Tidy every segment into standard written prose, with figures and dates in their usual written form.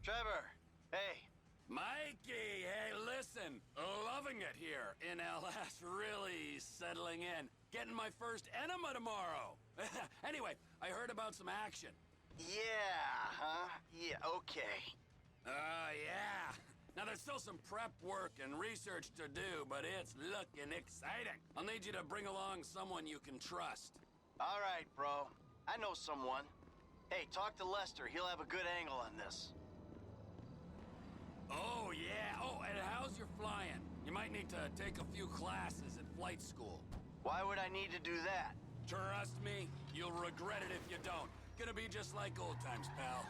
Trevor, hey. Mikey, hey, listen. Loving it here in LS, really settling in. Getting my first enema tomorrow. Anyway, I heard about some action. Yeah, huh? Yeah, okay. Yeah. Now, there's still some prep work and research to do, but it's looking exciting. I'll need you to bring along someone you can trust. All right, bro. I know someone. Hey, talk to Lester. He'll have a good angle on this. Oh, yeah. Oh, and how's your flying? You might need to take a few classes at flight school. Why would I need to do that? Trust me, you'll regret it if you don't. Gonna be just like old times, pal.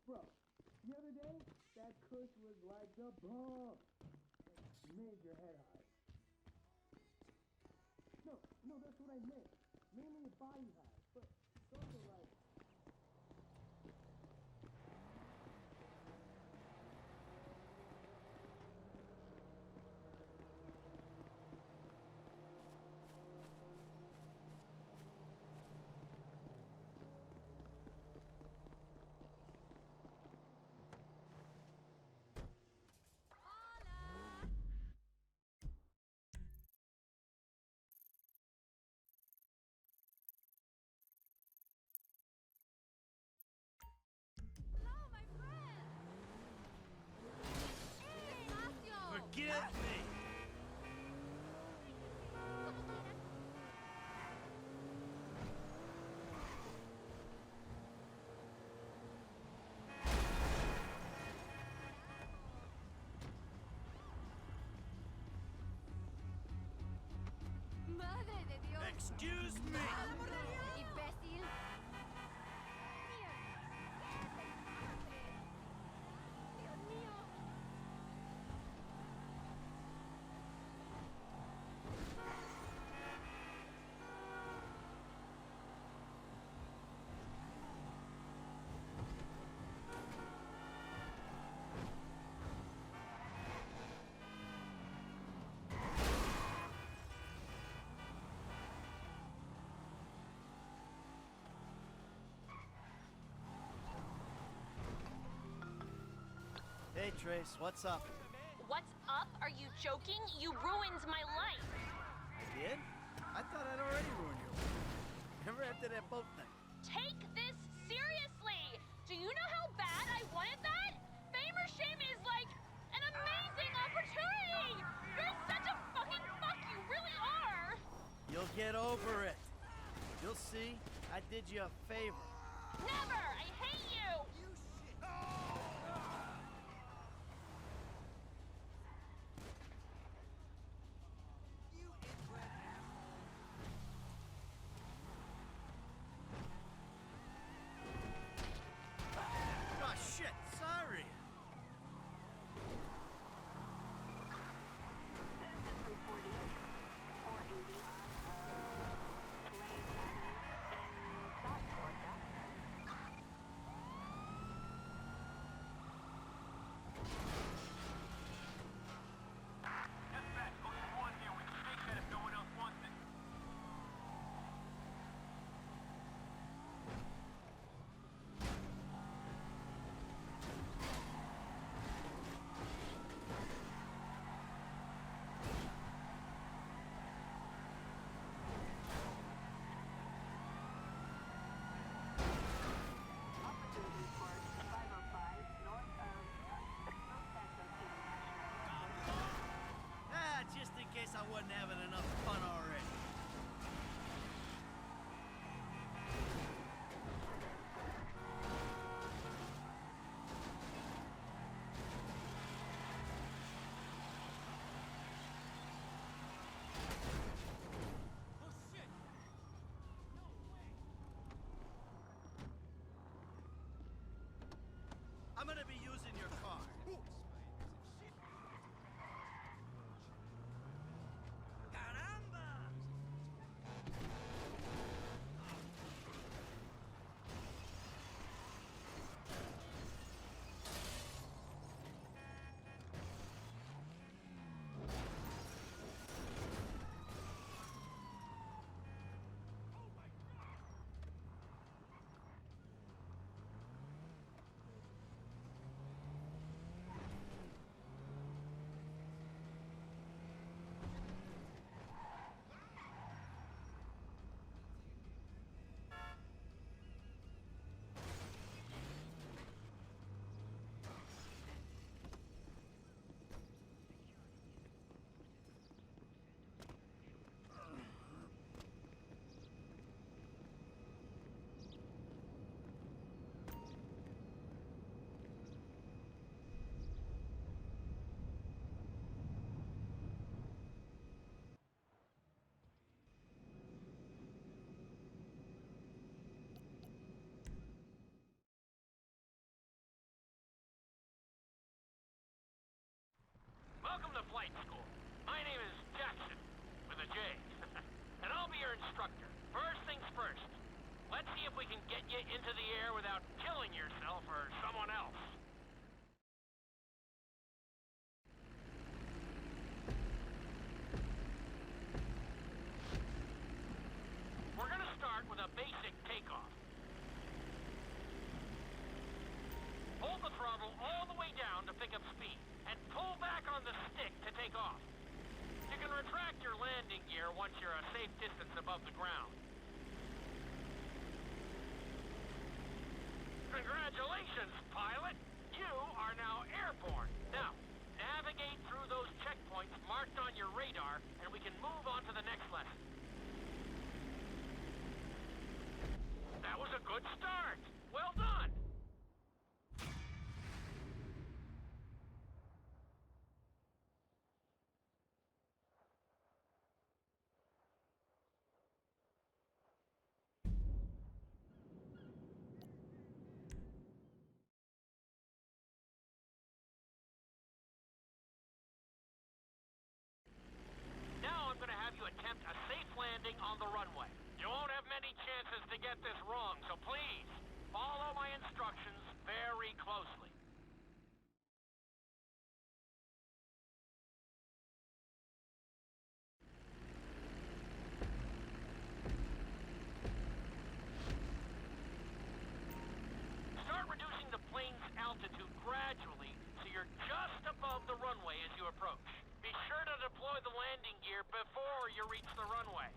Bro, the other day, that kush was like a bomb. It made your head high. No, that's what I meant. Mainly a body high, but something like... Forget me! ¡Madre de Dios! Excuse me! ¡Imbécil! ¡Dios mío! Hey, Trace, what's up? What's up? Are you joking? You ruined my life. I did? I thought I'd already ruined your life. Remember after that boat thing? Take this seriously. Do you know how bad I wanted that? Fame or shame is like an amazing opportunity. You're such a fucking fuck. You really are. You'll get over it. You'll see, I did you a favor. Never. I hate you. Oh, shit, sorry. there once you're a safe distance above the ground. Congratulations, pilot! You are now airborne. Now, navigate through those checkpoints marked on your radar, and we can move on to the next lesson. That was a good start. Well done. Now I'm going to have you attempt a safe landing on the runway. You won't have many chances to get this wrong, so please, follow my instructions very closely. Start reducing the plane's altitude gradually so you're just above the runway as you approach. Be sure to deploy the landing gear before you reach the runway.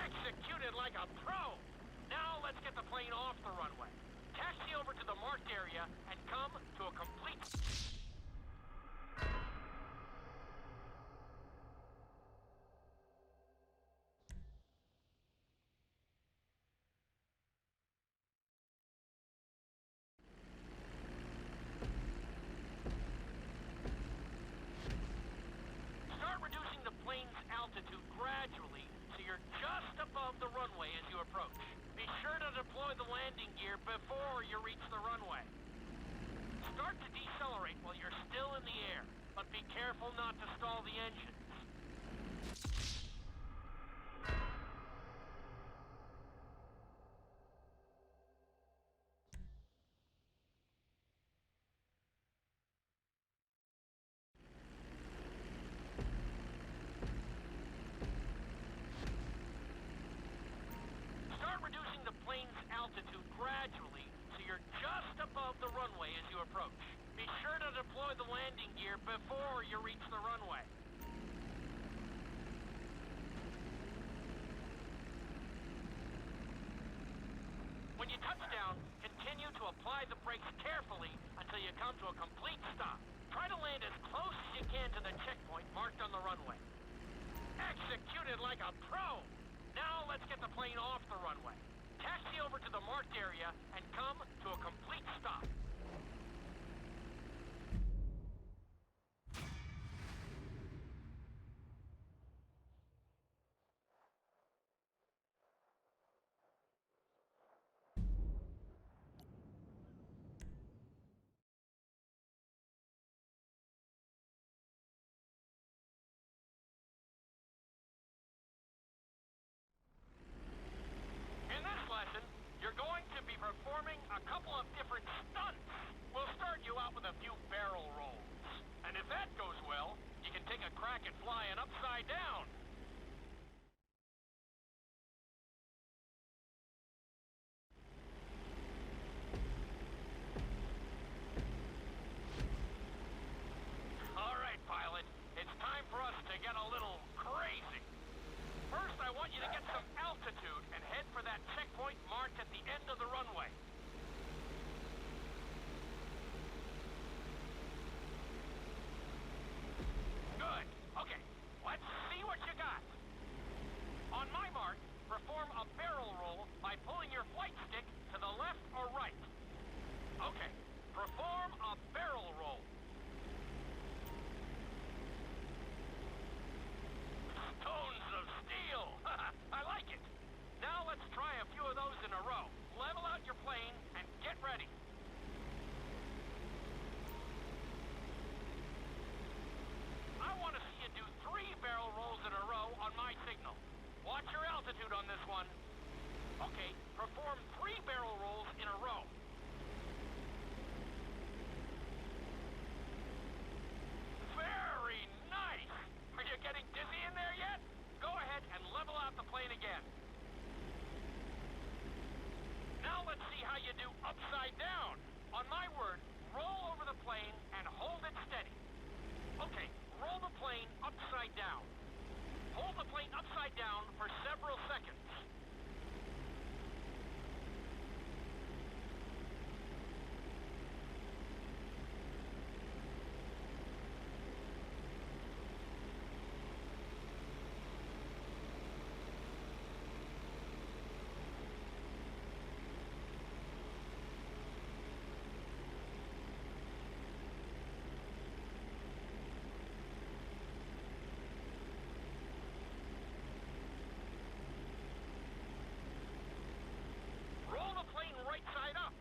Executed like a pro! Now let's get the plane off the runway. Taxi over to the marked area and come to a complete... Start reducing the plane's altitude gradually so you're just above the runway as you approach. Be sure to deploy the landing gear before you reach the runway. Start to decelerate while you're still in the air, but be careful not to stall the engines. Start reducing the plane's altitude gradually so you're just above the runway as you approach. Be sure to deploy the landing gear before you reach the runway. When you touch down, continue to apply the brakes carefully until you come to a complete stop. Try to land as close as you can to the checkpoint marked on the runway. Executed like a pro! Now let's get the plane off the runway. Taxi over to the marked area and come to a complete stop. In this lesson, you're going to be performing a couple of different stunts. We'll start you out with a few barrel rolls. And if that goes well, you can take a crack at flying upside down. All right, pilot. It's time for us to get a little crazy. First, I want you to get some altitude and head for that checkpoint marked at the end of the runway. Good. Okay, let's see what you got. upside down. Hold the plane upside down for several seconds. Roll the plane right side up.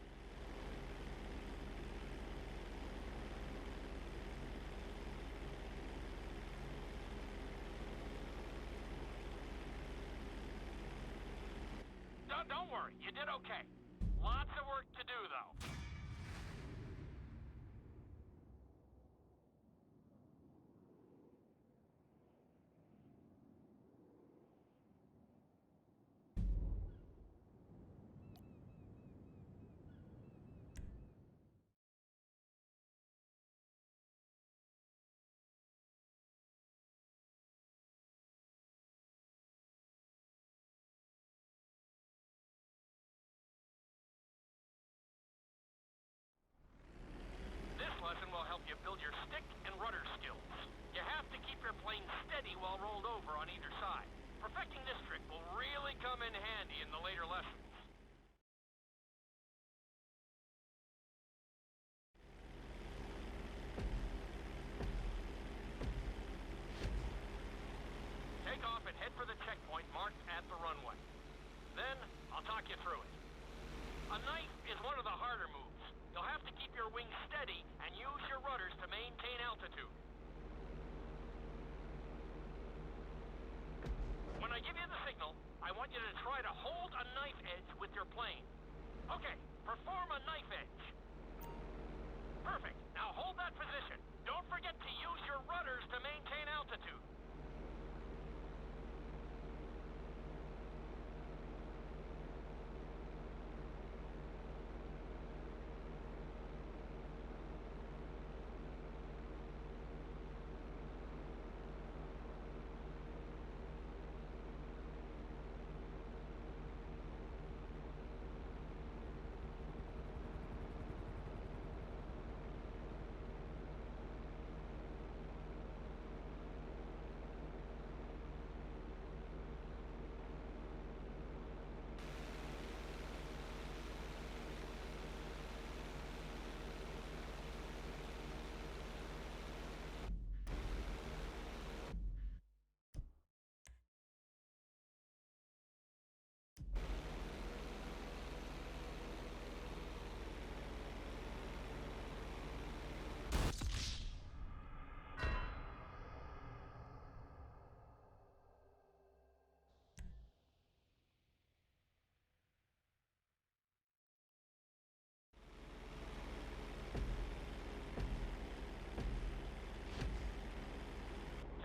Don't worry, you did okay. Lots of work to do, though. This lesson will help you build your stick and rudder skills. You have to keep your plane steady while rolled over on either side. Perfecting this trick will really come in handy in the later lessons. Take off and head for the checkpoint marked at the runway. Then, I'll talk you through it. A knife is one of the harder moves. You'll have to keep your wings steady and use your rudders to maintain altitude. When I give you the signal, I want you to try to hold a knife edge with your plane. Okay, perform a knife edge. Perfect. Now hold that position. Don't forget to use your rudders to maintain altitude.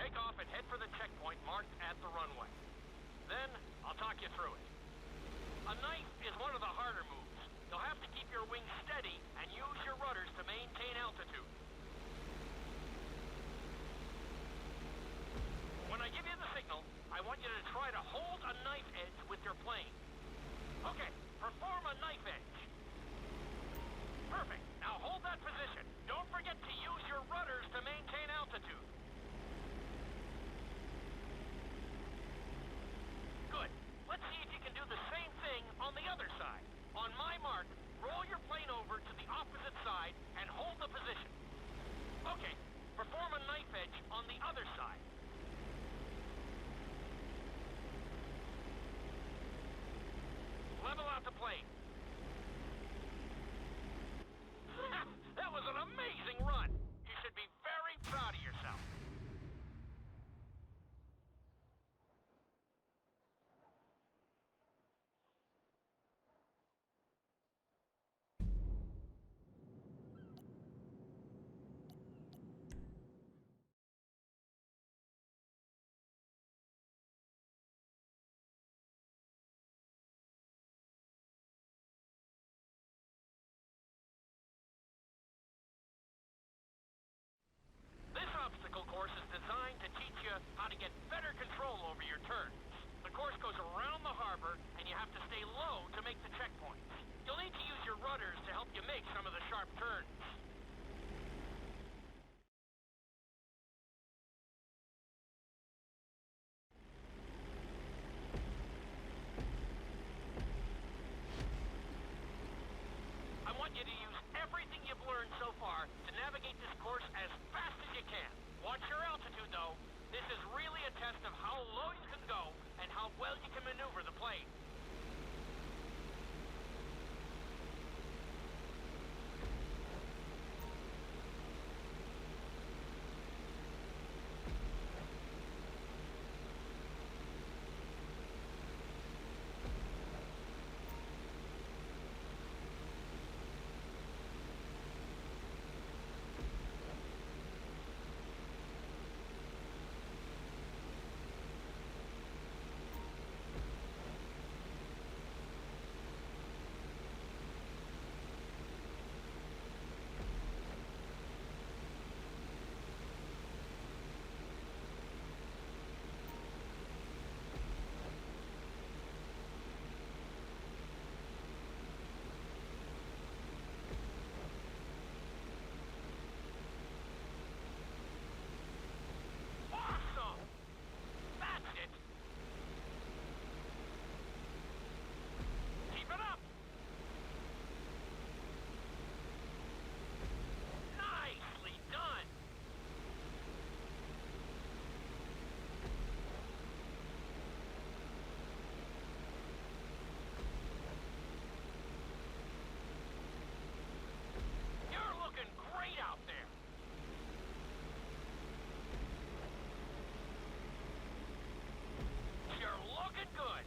Take off and head for the checkpoint marked at the runway. Then, I'll talk you through it. A knife is one of the harder moves. You'll have to keep your wings steady and use your rudders to maintain altitude. When I give you the signal, I want you to try to hold a knife edge with your plane. Okay, perform a knife edge. Perfect. Now hold that position. Don't forget to use your rudders to maintain altitude. Good. Let's see if you can do the same thing on the other side. On my turns. The course goes around the harbor, and you have to stay low to make the checkpoints. You'll need to use your rudders to help you make some of the sharp turns. I want you to use everything you've learned so far to navigate this course as fast as you can. Watch your altitude, though. This is really a test of how low you can go and how well you can maneuver the plane. Awesome! That's it! Keep it up! Nicely done! You're looking great out there! You're looking good!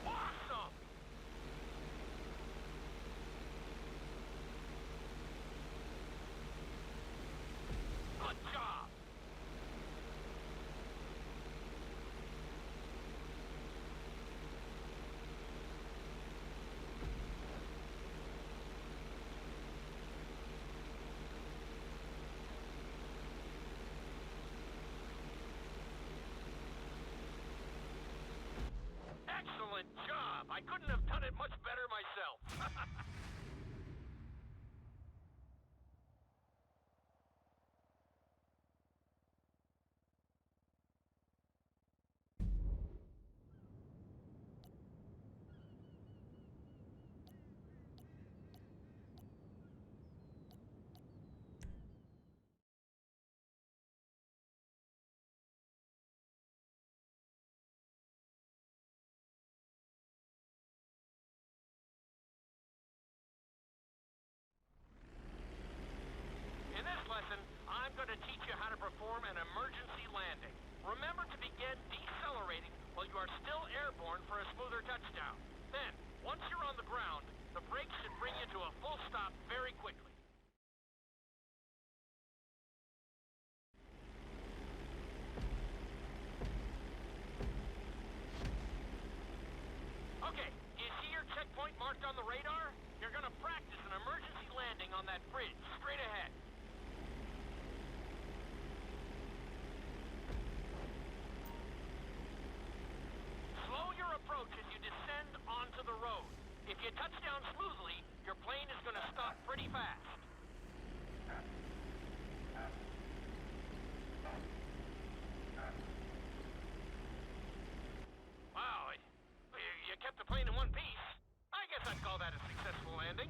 Awesome! Good job! Excellent job! I couldn't have done it much better myself. In this lesson, I'm going to teach you how to perform an emergency landing. Remember to begin decelerating while you are still airborne for a smoother touchdown. Then, once you're on the ground, the brakes should bring you to a full stop very quickly. Okay, do you see your checkpoint marked on the radar? You're going to practice an emergency landing on that bridge straight ahead. Slow your approach as you descend onto the road. If you touch down smoothly, your plane is going to stop pretty fast. Wow, you kept the plane in one piece. I guess I'd call that a successful landing.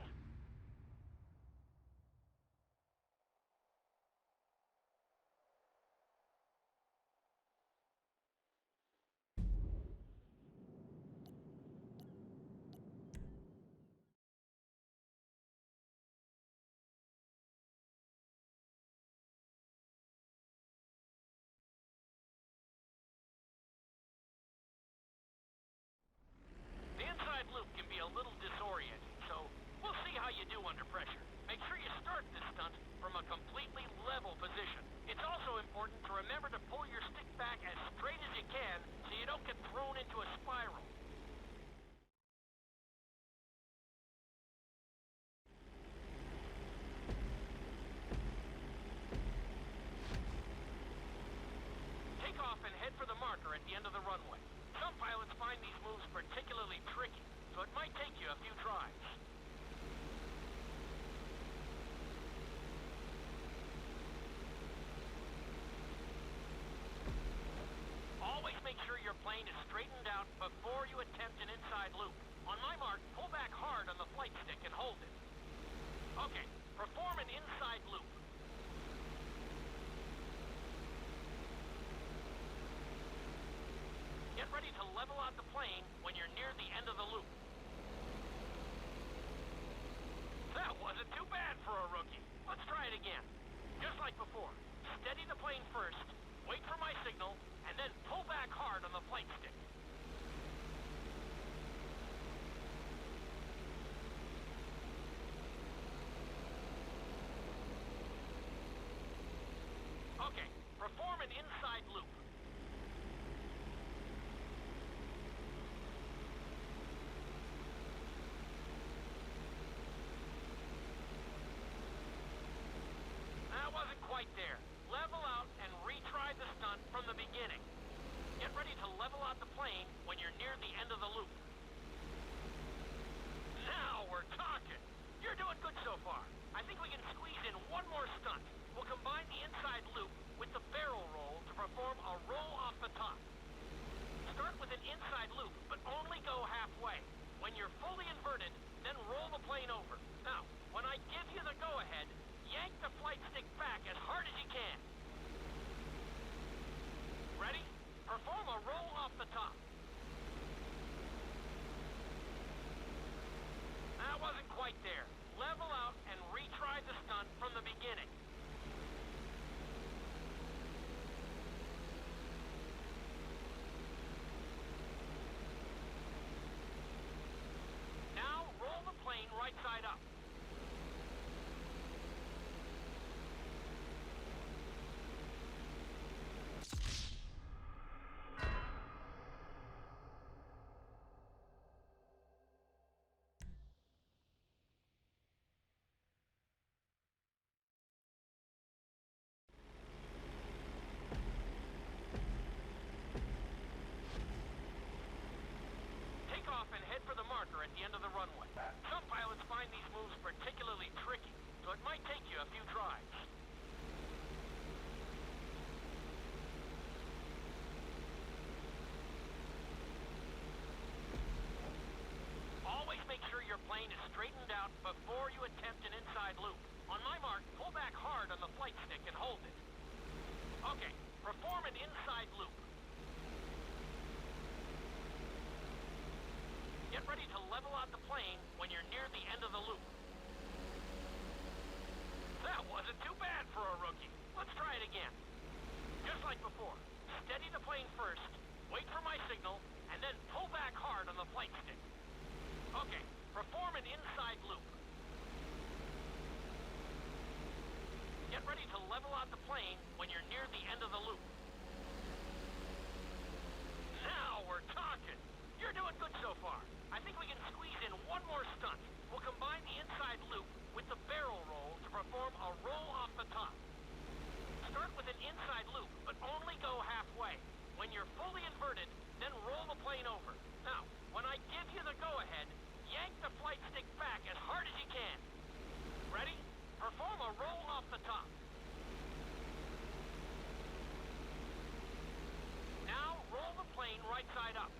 mark, pull back hard on the flight stick and hold it. Okay, perform an inside loop. Get ready to level out the plane when you're near the end of the loop. That wasn't too bad for a rookie. Let's try it again. Just like before. Steady the plane first, wait for my signal, and then pull back hard on the flight stick. Okay, perform an inside loop. That wasn't quite there. Level out and retry the stunt from the beginning. Get ready to level out the plane when you're near the end of the loop. Now we're talking. You're doing good so far. I think we can squeeze in one more stunt. We'll combine the inside loop with the barrel roll to perform a roll off the top. Start with an inside loop, but only go halfway. When you're fully inverted, then roll the plane over. Now, when I give you the go-ahead, yank the flight stick back as hard as you can. Ready? Perform a roll off the top. That wasn't quite there. Level out and retry the stunt from the beginning. Now roll the plane right side up. Take off and head for the marker at the end of the runway. Some pilots find these moves particularly tricky, so it might take you a few tries. Always make sure your plane is straightened out before you attempt an inside loop. On my mark, pull back hard on the flight stick and hold it. Okay, perform an inside loop. Get ready to level out the plane when you're near the end of the loop. That wasn't too bad for a rookie. Let's try it again. Just like before. Steady the plane first, wait for my signal, and then pull back hard on the flight stick. Okay, perform an inside loop. Get ready to level out the plane when you're near the end of the loop. Now we're talking. You're doing good so far. I think we can squeeze in one more stunt. We'll combine the inside loop with the barrel roll to perform a roll off the top. Start with an inside loop, but only go halfway. When you're fully inverted, then roll the plane over. Now, when I give you the go-ahead, yank the flight stick back as hard as you can. Ready? Perform a roll off the top. Now roll the plane right side up.